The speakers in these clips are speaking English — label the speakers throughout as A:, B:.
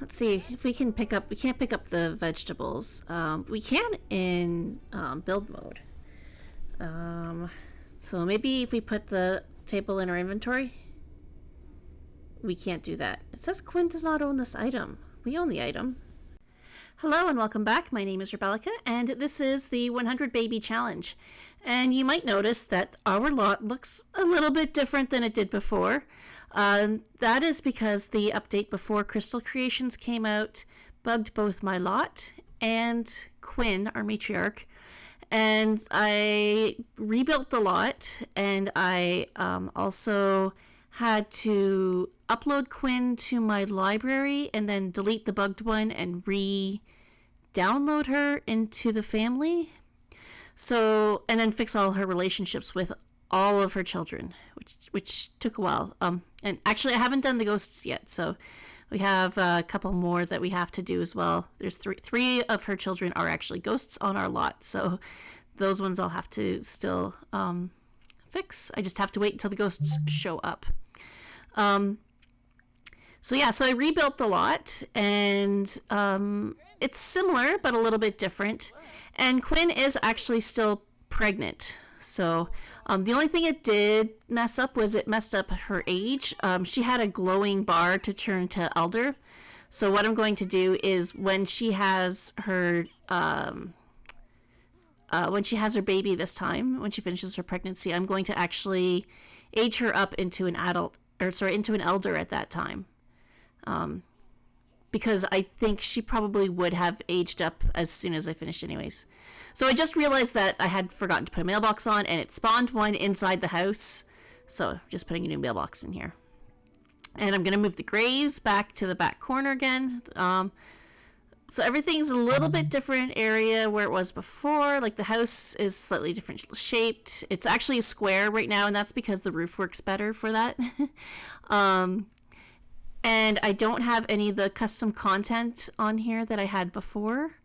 A: Let's see if we can pick up. We can't pick up the vegetables. We can in build mode. So maybe if we put the table in our inventory, we can't do that. It says Quinn does not own this item. We own the item. Hello and welcome back. My name is Rabellaka, and this is the 100 Baby Challenge. And you might notice that our lot looks a little bit different than it did before. That is because the update before Crystal Creations came out bugged both my lot and Quinn, our matriarch. And I rebuilt the lot, and I also had to upload Quinn to my library and then delete the bugged one and re-download her into the family. So, and then fix all her relationships with all of her children, which took a while. And actually, I haven't done the ghosts yet, so we have a couple more that we have to do as well. There's three of her children are actually ghosts on our lot, so those ones I'll have to still fix. I just have to wait until the ghosts show up. So I rebuilt the lot, and it's similar but a little bit different. And Quinn is actually still pregnant. So the only thing it did mess up was it messed up her age. She had a glowing bar to turn to elder. So what I'm going to do is when she has her baby this time, when she finishes her pregnancy, I'm going to actually age her up into an elder at that time. Because I think she probably would have aged up as soon as I finished anyways. So I just realized that I had forgotten to put a mailbox on, and it spawned one inside the house. So just putting a new mailbox in here. And I'm going to move the graves back to the back corner again. So everything's a little bit different area where it was before. Like the house is slightly different shaped. It's actually a square right now, and that's because the roof works better for that. And I don't have any of the custom content on here that I had before.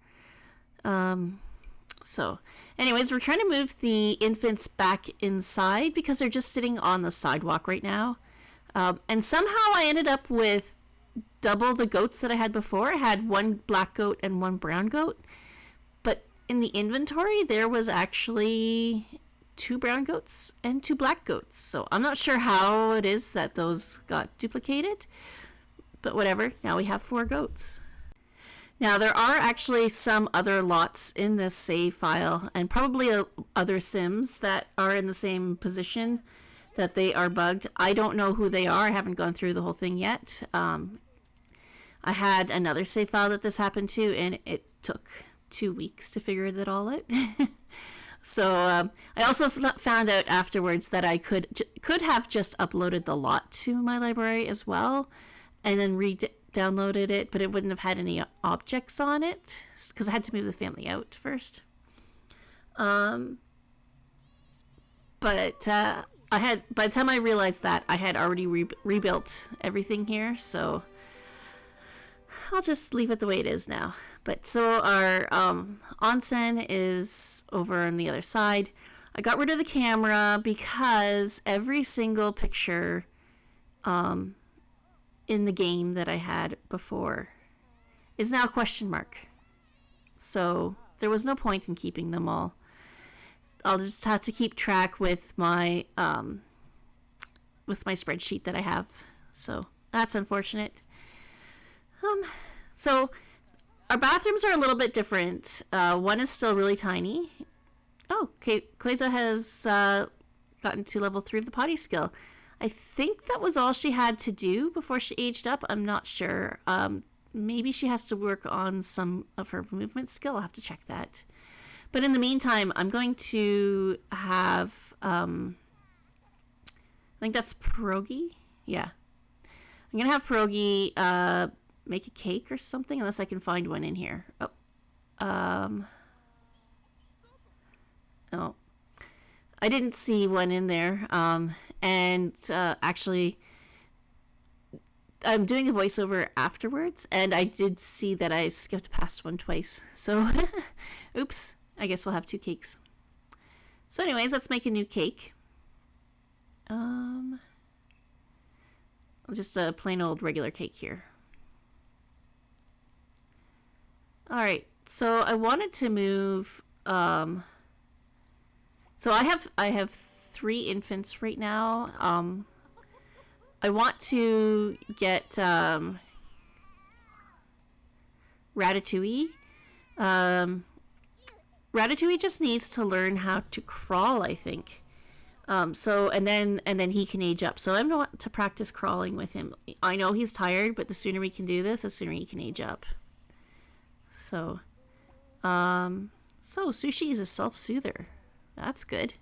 A: So anyways, we're trying to move the infants back inside because they're just sitting on the sidewalk right now. And somehow I ended up with double the goats that I had before. I had one black goat and one brown goat. But in the inventory, there was actually 2 brown goats and 2 black goats. So I'm not sure how it is that those got duplicated. But whatever, now we have 4 goats. Now there are actually some other lots in this save file, and probably other sims that are in the same position that they are bugged. I don't know who they are. I haven't gone through the whole thing yet. I had another save file that this happened to, and it took 2 weeks to figure it all out. So I also found out afterwards that I could have just uploaded the lot to my library as well, and then re-downloaded it, but it wouldn't have had any objects on it because I had to move the family out first. But by the time I realized that, I had already rebuilt everything here, so I'll just leave it the way it is now. But so our onsen is over on the other side. I got rid of the camera because every single picture in the game that I had before is now a question mark. So there was no point in keeping them all. I'll just have to keep track with my spreadsheet that I have. So that's unfortunate. So our bathrooms are a little bit different. One is still really tiny. Oh, okay. Queza has gotten to level 3 of the potty skill. I think that was all she had to do before she aged up. I'm not sure. Maybe she has to work on some of her movement skill. I'll have to check that. But in the meantime, I'm going to have, I think that's Pierogi. Yeah. I'm going to have Pierogi make a cake or something, unless I can find one in here. Oh, I didn't see one in there. And actually, I'm doing a voiceover afterwards, and I did see that I skipped past one twice. So, oops. I guess we'll have 2 cakes. So anyways, let's make a new cake. Just a plain old regular cake here. Alright, so I wanted to move, so I have 3 infants right now. I want to get, Ratatouille. Ratatouille just needs to learn how to crawl, I think. So and then he can age up. So I'm going to practice crawling with him. I know he's tired, but the sooner we can do this, the sooner he can age up. So, so Sushi is a self-soother. That's good.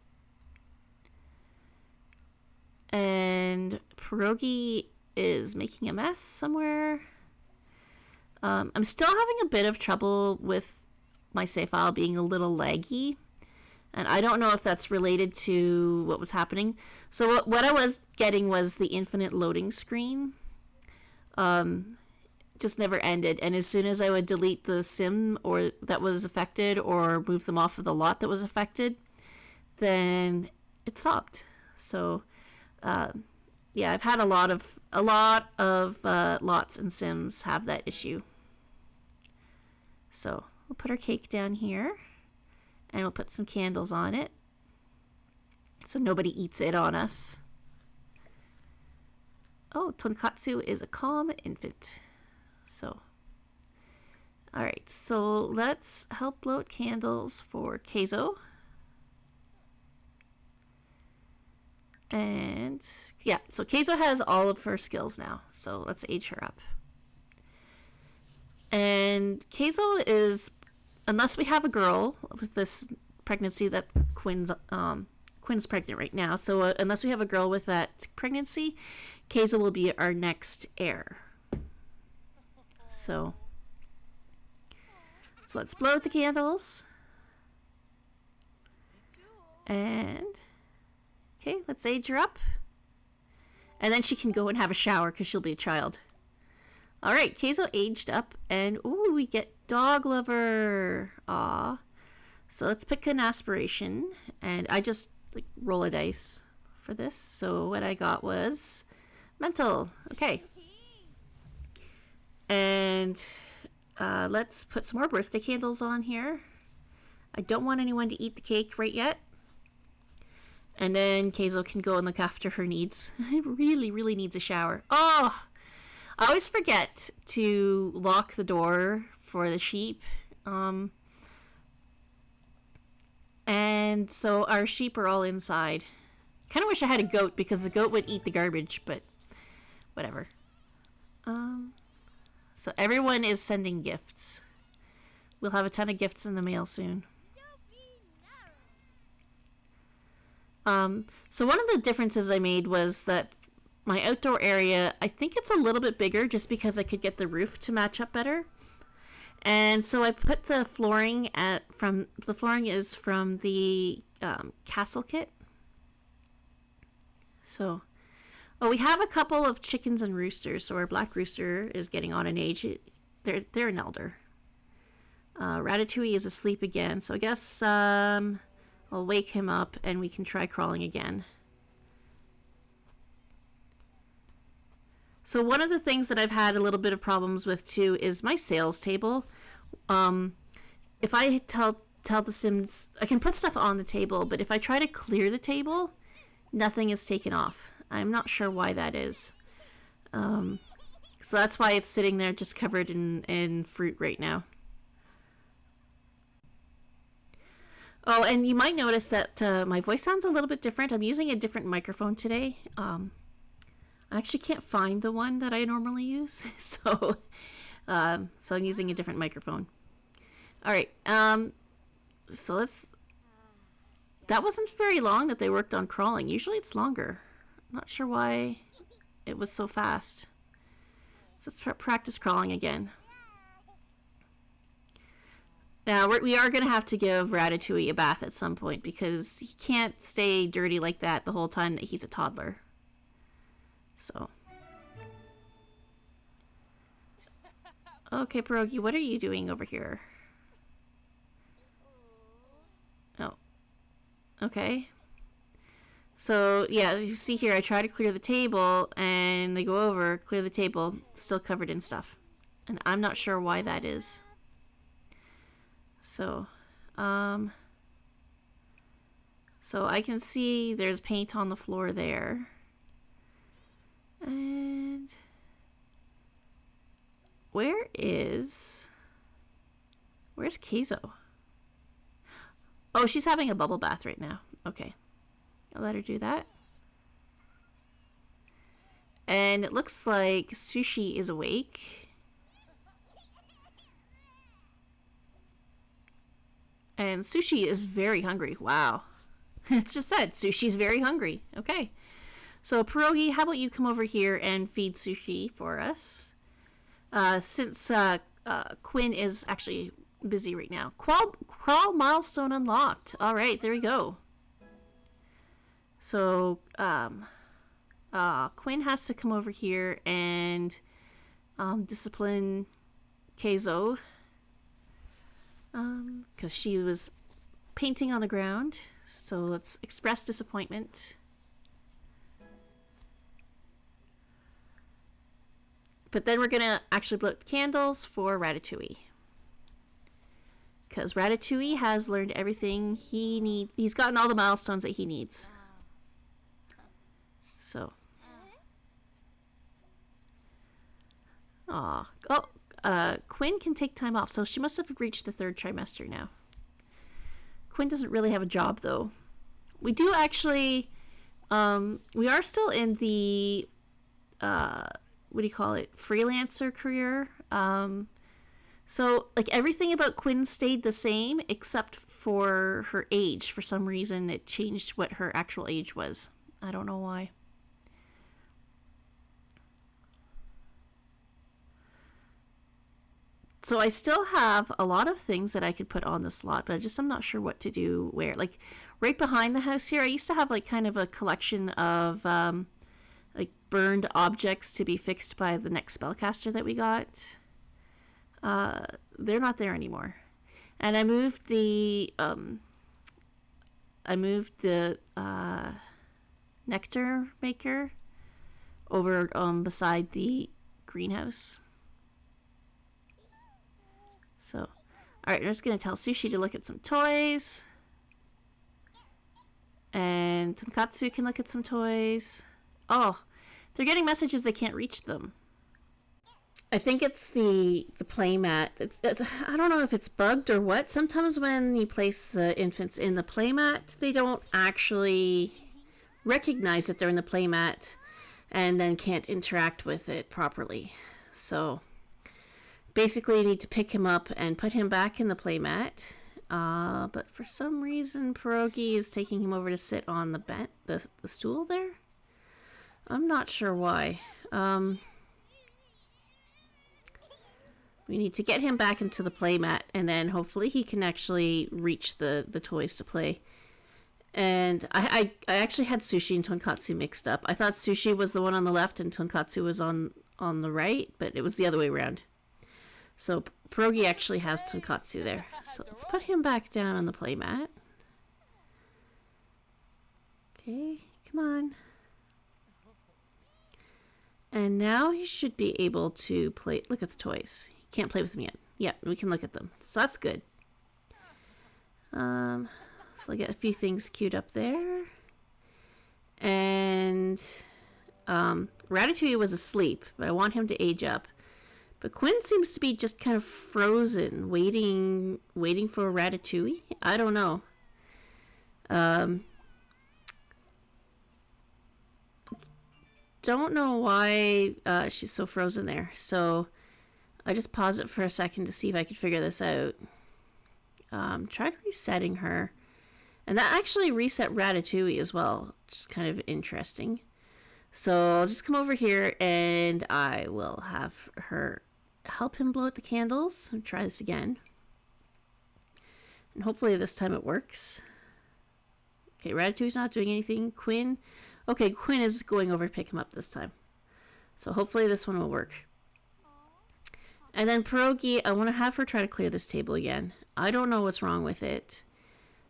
A: And Pierogi is making a mess somewhere. I'm still having a bit of trouble with my save file being a little laggy. And I don't know if that's related to what was happening. So what I was getting was the infinite loading screen. Just never ended. And as soon as I would delete the sim or that was affected or move them off of the lot that was affected, then it stopped. So yeah, I've had a lot of lots and sims have that issue. So we'll put our cake down here. And we'll put some candles on it so nobody eats it on us. Oh, Tonkatsu is a calm infant. So, all right, so let's help blow out candles for Keizo. And yeah, so Keizo has all of her skills now. So let's age her up. And Keizo is, unless we have a girl with this pregnancy that Quinn's pregnant right now. So unless we have a girl with that pregnancy, Keizo will be our next heir. So let's blow out the candles. And okay, let's age her up. And then she can go and have a shower because she'll be a child. All right, Keizo aged up, and ooh, we get Dog Lover. Aw. So let's pick an aspiration, and I just roll a dice for this. So what I got was mental. Okay. And let's put some more birthday candles on here. I don't want anyone to eat the cake right yet. And then Keizo can go and look after her needs. It really, really needs a shower. Oh! I always forget to lock the door for the sheep. And so our sheep are all inside. Kind of wish I had a goat because the goat would eat the garbage, but whatever. So everyone is sending gifts. We'll have a ton of gifts in the mail soon. So one of the differences I made was that my outdoor area, I think it's a little bit bigger just because I could get the roof to match up better. And so I put the flooring the flooring is from the castle kit. So, we have a couple of chickens and roosters. So our black rooster is getting on in age. They're an elder. Ratatouille is asleep again. So I guess I'll wake him up and we can try crawling again. So one of the things that I've had a little bit of problems with too is my sales table. If I tell the Sims, I can put stuff on the table, but if I try to clear the table, nothing is taken off. I'm not sure why that is. So that's why it's sitting there just covered in fruit right now. Oh, and you might notice that my voice sounds a little bit different. I'm using a different microphone today. I actually can't find the one that I normally use, so I'm using a different microphone. All right, so that wasn't very long that they worked on crawling. Usually it's longer. I'm not sure why it was so fast. So let's practice crawling again. Now, we are going to have to give Ratatouille a bath at some point because he can't stay dirty like that the whole time that he's a toddler. So. Okay, Pierogi, what are you doing over here? Oh. Okay. So, yeah, you see here, I try to clear the table, and they go over, clear the table, still covered in stuff. And I'm not sure why that is. So, so I can see there's paint on the floor there. And where's Keizo? Oh, she's having a bubble bath right now. Okay. I'll let her do that. And it looks like Sushi is awake. And Sushi is very hungry. Wow. It's just said, Sushi's very hungry. Okay. So, Pierogi, how about you come over here and feed Sushi for us? Since Quinn is actually busy right now. Crawl milestone unlocked. All right, there we go. So, Quinn has to come over here and discipline Keizo. Because she was painting on the ground. So let's express disappointment. But then we're going to actually blow out the candles for Ratatouille. Because Ratatouille has learned everything he needs. He's gotten all the milestones that he needs. So. Aw. Oh, Quinn can take time off. So she must have reached the 3rd trimester now. Quinn doesn't really have a job, though. We do actually... we are still in the... what do you call it? Freelancer career. So, like, everything about Quinn stayed the same except for her age. For some reason, it changed what her actual age was. I don't know why. So I still have a lot of things that I could put on this lot, but I'm not sure what to do where. Like, right behind the house here, I used to have, like, kind of a collection of, like, burned objects to be fixed by the next spellcaster that we got. They're not there anymore. And I moved the nectar maker over beside the greenhouse. So, all right, I'm just going to tell Sushi to look at some toys. And Tonkatsu can look at some toys. Oh, they're getting messages they can't reach them. I think it's the playmat. I don't know if it's bugged or what. Sometimes when you place the infants in the playmat, they don't actually recognize that they're in the playmat and then can't interact with it properly. So basically you need to pick him up and put him back in the playmat. But for some reason, Pierogi is taking him over to sit on the stool there. I'm not sure why. We need to get him back into the playmat, and then hopefully he can actually reach the toys to play. And I actually had Sushi and Tonkatsu mixed up. I thought Sushi was the one on the left and Tonkatsu was on the right, but it was the other way around. So Pierogi actually has Tonkatsu there. So let's put him back down on the playmat. Okay, come on. And now he should be able to play. Look at the toys. He can't play with them yet. Yeah, we can look at them. So that's good. So I'll get a few things queued up there. And Ratatouille was asleep, but I want him to age up. But Quinn seems to be just kind of frozen, waiting for Ratatouille. I don't know. Don't know why she's so frozen there. So I just paused it for a second to see if I could figure this out. Tried resetting her. And that actually reset Ratatouille as well, which is kind of interesting. So I'll just come over here and I will have her help him blow out the candles. I'll try this again. And hopefully this time it works. Okay, Ratatouille's not doing anything. Quinn. Okay, Quinn is going over to pick him up this time. So hopefully this one will work. And then Pierogi, I want to have her try to clear this table again. I don't know what's wrong with it.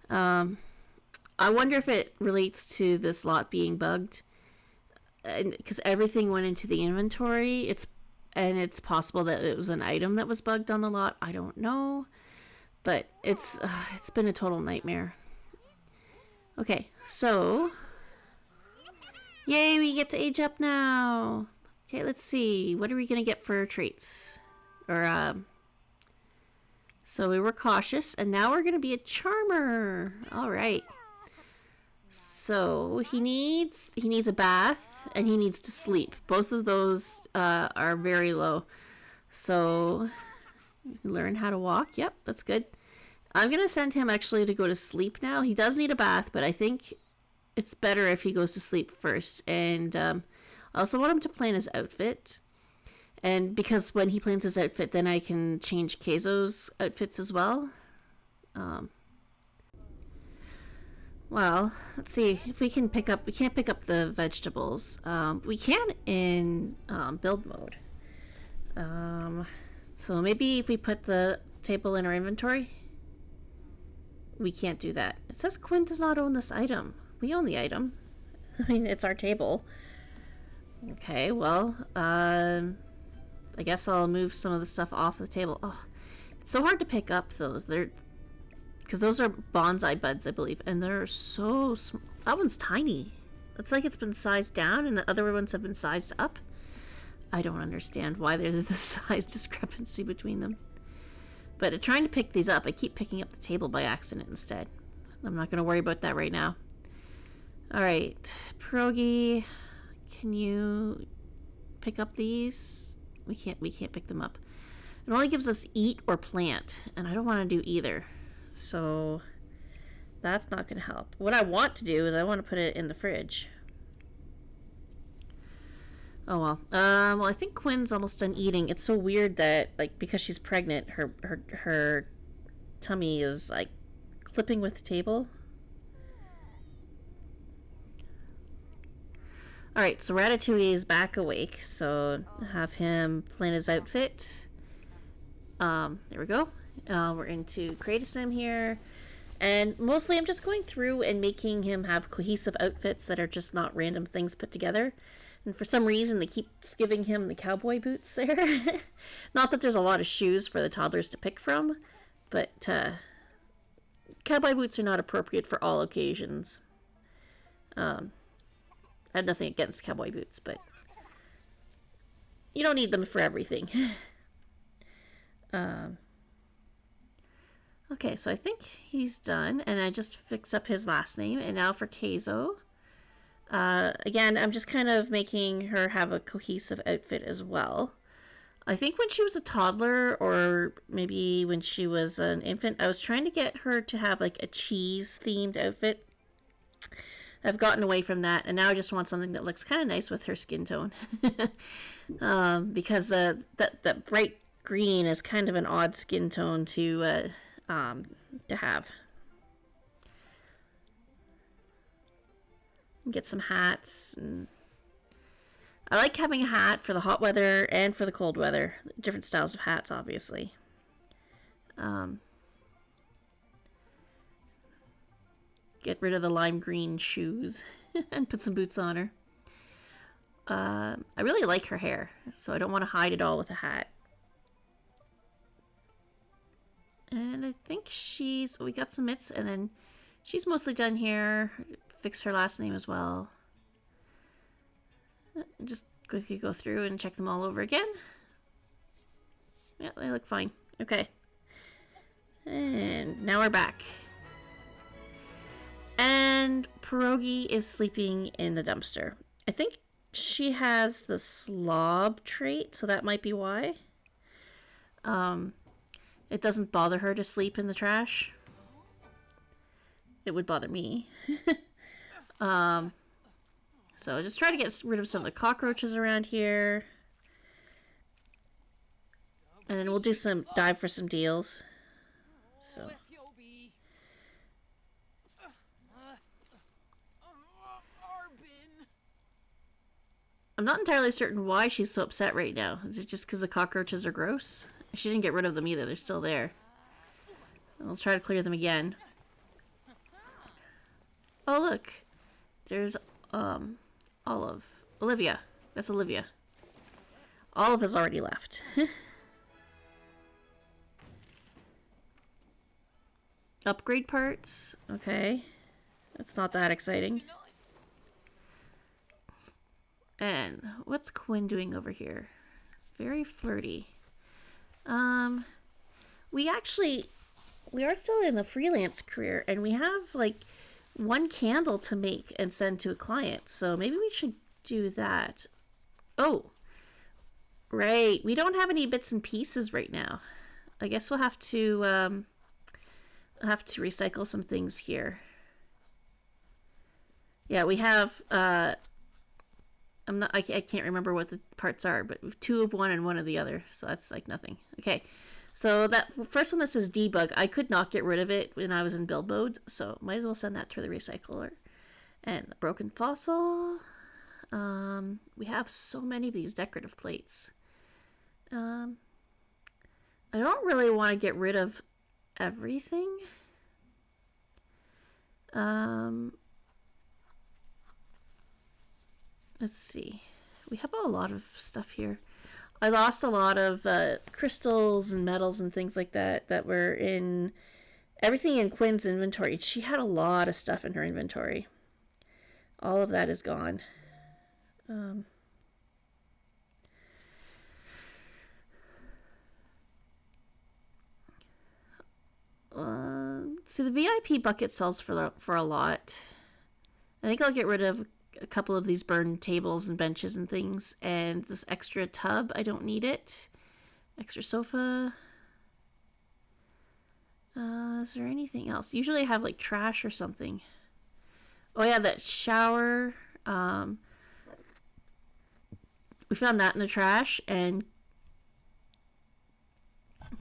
A: I wonder if it relates to this lot being bugged. Because everything went into the inventory. It's possible that it was an item that was bugged on the lot. I don't know. But it's been a total nightmare. Okay, so yay, we get to age up now. Okay, let's see. What are we gonna get for treats? Or so we were cautious, and now we're gonna be a charmer. All right. So he needs a bath and he needs to sleep. Both of those are very low. So learn how to walk. Yep, that's good. I'm gonna send him actually to go to sleep now. He does need a bath, but I think it's better if he goes to sleep first. And I also want him to plan his outfit. And because when he plans his outfit, then I can change Keizo's outfits as well. Well, let's see if we can pick up. We can't pick up the vegetables. We can in build mode. So maybe if we put the table in our inventory, we can't do that. It says Quinn does not own this item. We own the item. I mean, it's our table. Okay, well, I guess I'll move some of the stuff off the table. Oh, it's so hard to pick up though. Because those are bonsai buds, I believe, and they're so small. That one's tiny. It's like it's been sized down, and the other ones have been sized up. I don't understand why there's this size discrepancy between them. But trying to pick these up, I keep picking up the table by accident instead. I'm not going to worry about that right now. All right, Pierogi, can you pick up these? We can't pick them up. It only gives us eat or plant, and I don't want to do either. So that's not going to help. What I want to do is I want to put it in the fridge. Oh well. Well, I think Quinn's almost done eating. It's so weird that, like, because she's pregnant, her tummy is like clipping with the table. All right, so Ratatouille is back awake. So have him plan his outfit. There we go. We're into create a sim here, and mostly I'm just going through and making him have cohesive outfits that are just not random things put together. And for some reason they keep giving him the cowboy boots there. Not that there's a lot of shoes for the toddlers to pick from, but cowboy boots are not appropriate for all occasions. I have nothing against cowboy boots, but you don't need them for everything. Okay, so I think he's done, and I just fix up his last name. And now for Keizo. Again, I'm just kind of making her have a cohesive outfit as well. I think when she was a toddler, or maybe when she was an infant, I was trying to get her to have like a cheese-themed outfit. I've gotten away from that, and now I just want something that looks kind of nice with her skin tone. Because that bright green is kind of an odd skin tone to have. Get some hats. And I like having a hat for the hot weather and for the cold weather. Different styles of hats, obviously. Get rid of the lime green shoes and put some boots on her. I really like her hair, so I don't want to hide it all with a hat. And I think we got some mitts, and then she's mostly done here. Fix her last name as well. Just quickly go through and check them all over again. Yeah, they look fine. Okay. And now we're back. And Pierogi is sleeping in the dumpster. I think she has the slob trait, so that might be why. It doesn't bother her to sleep in the trash. It would bother me. So just try to get rid of some of the cockroaches around here. And then we'll do some dive for some deals. So I'm not entirely certain why she's so upset right now. Is it just because the cockroaches are gross? She didn't get rid of them either. They're still there. I'll try to clear them again. Oh, look. There's, Olive. Olivia. That's Olivia. Olive has already left. Upgrade parts. Okay. That's not that exciting. And what's Quinn doing over here? Very flirty. We are still in the freelance career, and we have like one candle to make and send to a client. So maybe we should do that. Oh, right. We don't have any bits and pieces right now. I guess we'll have to recycle some things here. Yeah, we have. I can't remember what the parts are, but 2 of one and 1 of the other, so that's like nothing. Okay, so that first one that says debug, I could not get rid of it when I was in build mode, so might as well send that to the recycler. And the broken fossil. We have so many of these decorative plates. I don't really want to get rid of everything. Let's see. We have a lot of stuff here. I lost a lot of crystals and metals and things like that that were in everything in Quinn's inventory. She had a lot of stuff in her inventory. All of that is gone. See, the VIP bucket sells for a lot. I think I'll get rid of a couple of these burned tables and benches and things, and this extra tub, I don't need it. Extra sofa. Is there anything else? Usually I have like trash or something. Oh yeah, that shower. We found that in the trash and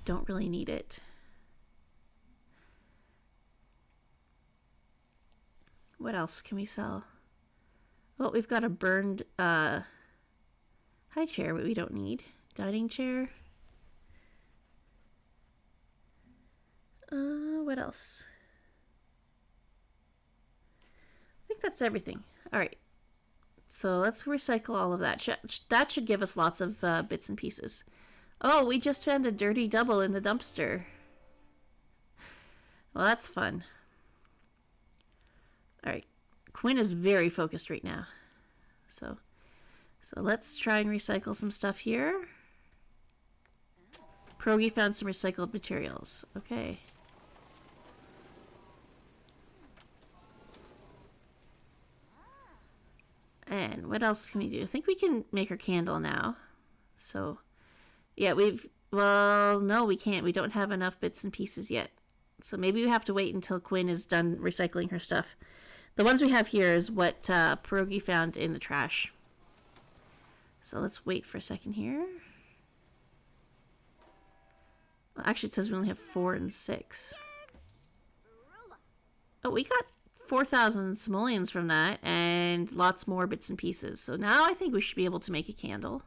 A: don't really need it. What else can we sell? Well, we've got a burned high chair, but we don't need. Dining chair. What else? I think that's everything. All right. So let's recycle all of that. That should give us lots of bits and pieces. Oh, we just found a dirty double in the dumpster. Well, that's fun. All right. Quinn is very focused right now. So let's try and recycle some stuff here. Progi found some recycled materials. Okay. And what else can we do? I think we can make our candle now. So, yeah, well, no, we can't. We don't have enough bits and pieces yet. So maybe we have to wait until Quinn is done recycling her stuff. The ones we have here is what Pierogi found in the trash. So let's wait for a second here. Well, actually, it says we only have 4 and 6. Oh, we got 4,000 simoleons from that and lots more bits and pieces. So now I think we should be able to make a candle.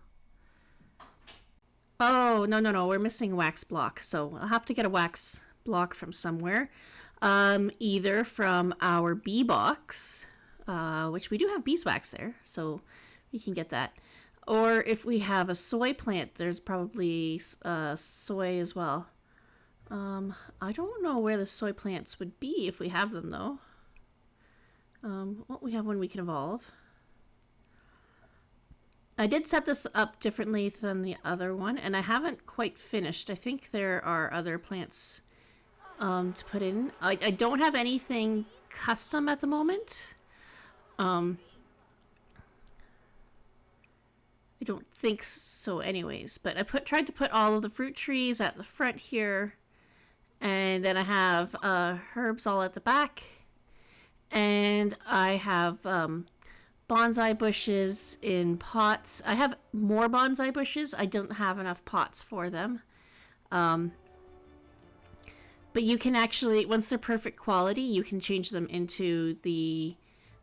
A: Oh, no. We're missing a wax block. So I'll have to get a wax block from somewhere. Either from our bee box, which we do have beeswax there, so we can get that. Or if we have a soy plant, there's probably soy as well. I don't know where the soy plants would be if we have them, though. Well, we have one we can evolve. I did set this up differently than the other one, and I haven't quite finished. I think there are other plants to put in. I don't have anything custom at the moment. I don't think so anyways, but I tried to put all of the fruit trees at the front here, and then I have herbs all at the back, and I have bonsai bushes in pots. I have more bonsai bushes. I don't have enough pots for them. But you can actually, once they're perfect quality, you can change them into the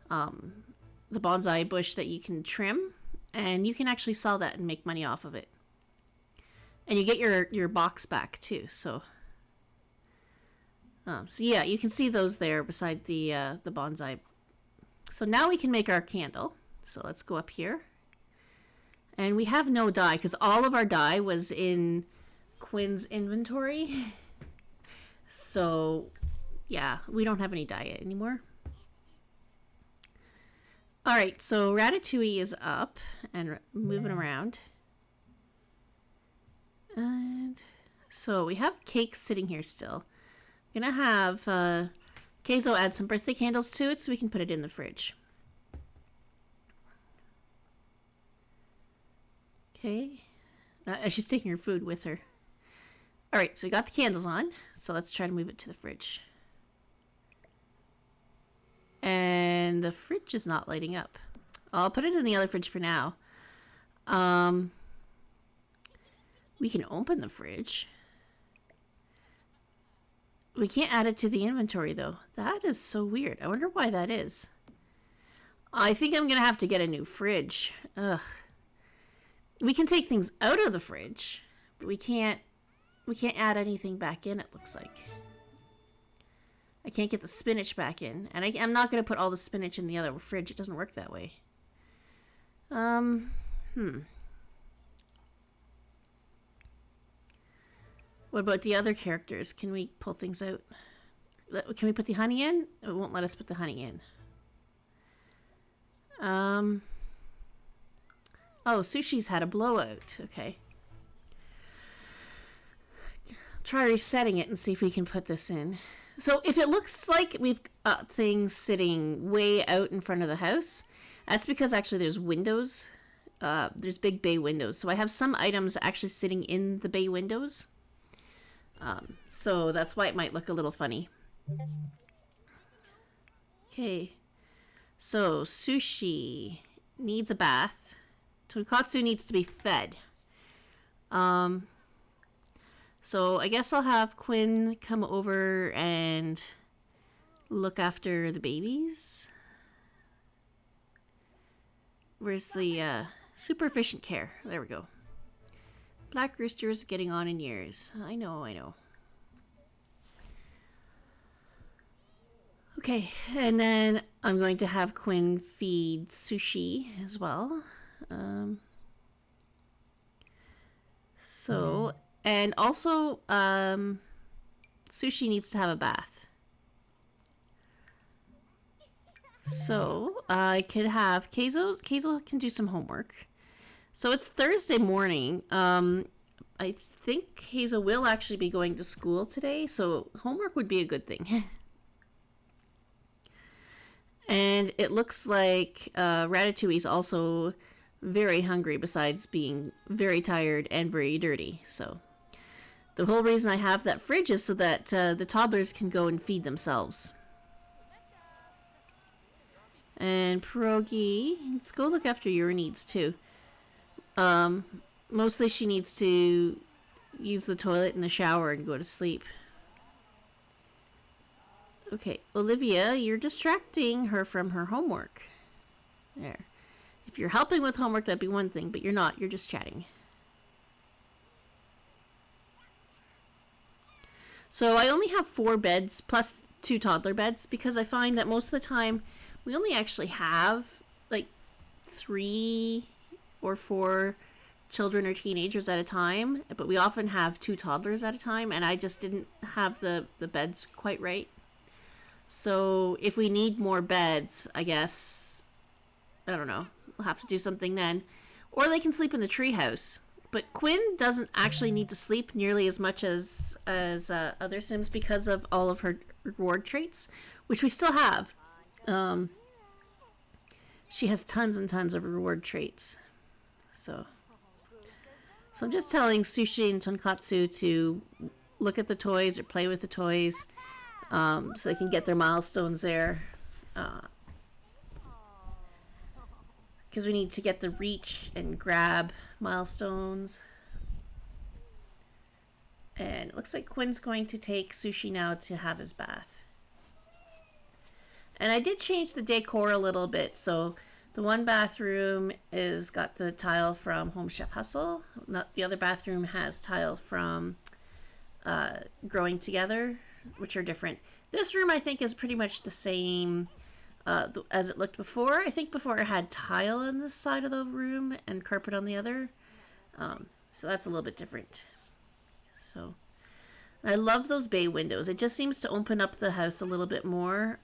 A: bonsai bush that you can trim, and you can actually sell that and make money off of it. And you get your box back too. So yeah, you can see those there beside the bonsai. So now we can make our candle. So let's go up here, and we have no dye because all of our dye was in Quinn's inventory. So, Yeah, we don't have any diet anymore. All right, so Ratatouille is up and moving around. And so we have cake sitting here still. I'm going to have Keizo add some birthday candles to it so we can put it in the fridge. Okay. She's taking her food with her. All right, so we got the candles on. So let's try to move it to the fridge. And the fridge is not lighting up. I'll put it in the other fridge for now. We can open the fridge. We can't add it to the inventory, though. That is so weird. I wonder why that is. I think I'm going to have to get a new fridge. Ugh. We can take things out of the fridge, but we can't add anything back in, it looks like. I can't get the spinach back in. And I'm not going to put all the spinach in the other fridge. It doesn't work that way. What about the other characters? Can we pull things out? Can we put the honey in? It won't let us put the honey in. Oh, Sushi's had a blowout. Okay. Try resetting it and see if we can put this in. So if it looks like we've got things sitting way out in front of the house, that's because actually there's windows. There's big bay windows. So I have some items actually sitting in the bay windows. So that's why it might look a little funny. Okay. So Sushi needs a bath. Tonkatsu needs to be fed. So I guess I'll have Quinn come over and look after the babies. Where's the super efficient care? There we go. Black Rooster's getting on in years. I know. Okay, and then I'm going to have Quinn feed Sushi as well. And also, Sushi needs to have a bath. So, I could have Keizo can do some homework. So, it's Thursday morning. I think Keizo will actually be going to school today, so homework would be a good thing. And it looks like Ratatouille's also very hungry, besides being very tired and very dirty. So the whole reason I have that fridge is so that the toddlers can go and feed themselves. And Pierogi, let's go look after your needs too. Mostly she needs to use the toilet and the shower and go to sleep. Okay, Olivia, you're distracting her from her homework. There. If you're helping with homework, that'd be one thing, but you're not. You're just chatting. So I only have 4 beds plus 2 toddler beds because I find that most of the time we only actually have like 3 or 4 children or teenagers at a time, but we often have 2 toddlers at a time, and I just didn't have the beds quite right. So if we need more beds, I guess, I don't know, we'll have to do something then. Or they can sleep in the treehouse. But Quinn doesn't actually need to sleep nearly as much as other Sims because of all of her reward traits, which we still have. She has tons and tons of reward traits. So I'm just telling Sushi and Tonkatsu to look at the toys or play with the toys. So they can get their milestones there. Because we need to get the reach and grab milestones. And it looks like Quinn's going to take Sushi now to have his bath. And I did change the decor a little bit. So the one bathroom is got the tile from Home Chef Hustle. The other bathroom has tile from Growing Together, which are different. This room I think is pretty much the same as it looked before. I think before it had tile on this side of the room and carpet on the other. So that's a little bit different. So I love those bay windows. It just seems to open up the house a little bit more.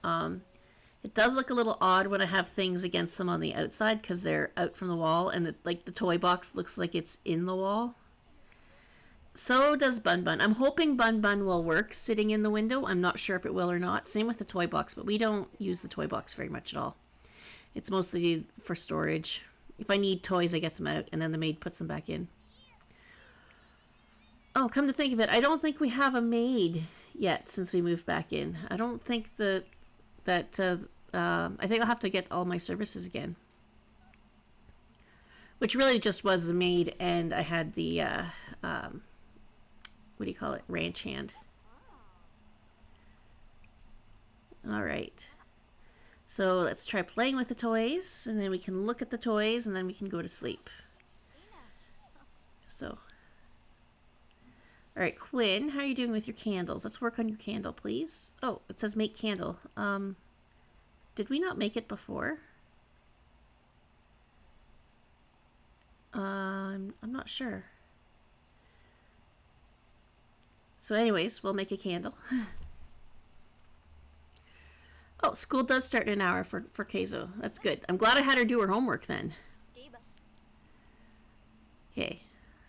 A: It does look a little odd when I have things against them on the outside because they're out from the wall, and like the toy box looks like it's in the wall. So does Bun Bun. I'm hoping Bun Bun will work sitting in the window. I'm not sure if it will or not. Same with the toy box, but we don't use the toy box very much at all. It's mostly for storage. If I need toys, I get them out, and then the maid puts them back in. Oh, come to think of it, I don't think we have a maid yet since we moved back in. I don't think I think I'll have to get all my services again. Which really just was the maid, and I had the, what do you call it? Ranch hand. All right. So let's try playing with the toys, and then we can look at the toys, and then we can go to sleep. So, all right, Quinn, how are you doing with your candles? Let's work on your candle, please. Oh, it says make candle. Did we not make it before? I'm not sure. So anyways, we'll make a candle. Oh, school does start in an hour for Keizo. That's good. I'm glad I had her do her homework then. Okay,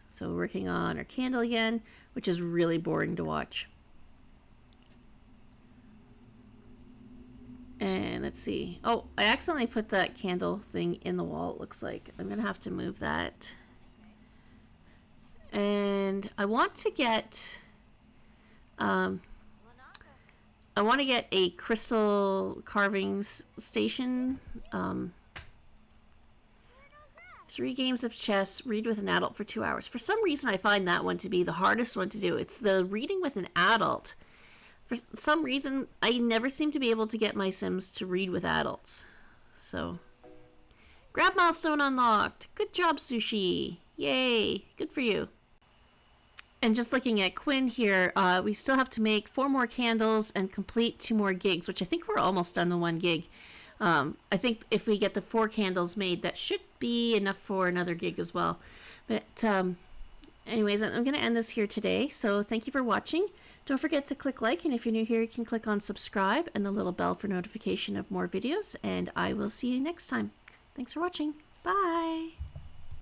A: so working on our candle again, which is really boring to watch. And let's see. Oh, I accidentally put that candle thing in the wall, it looks like. I'm going to have to move that. And I want to get... I want to get a crystal carvings station. 3 games of chess, read with an adult for 2 hours. For some reason, I find that one to be the hardest one to do. It's the reading with an adult. For some reason, I never seem to be able to get my Sims to read with adults. So, grab milestone unlocked. Good job, Sushi. Yay. Good for you. And just looking at Quinn here, we still have to make 4 more candles and complete 2 more gigs, which I think we're almost done the 1 gig. I think if we get the 4 candles made, that should be enough for another gig as well. But anyways, I'm going to end this here today. So thank you for watching. Don't forget to click like, and if you're new here, you can click on subscribe and the little bell for notification of more videos. And I will see you next time. Thanks for watching. Bye.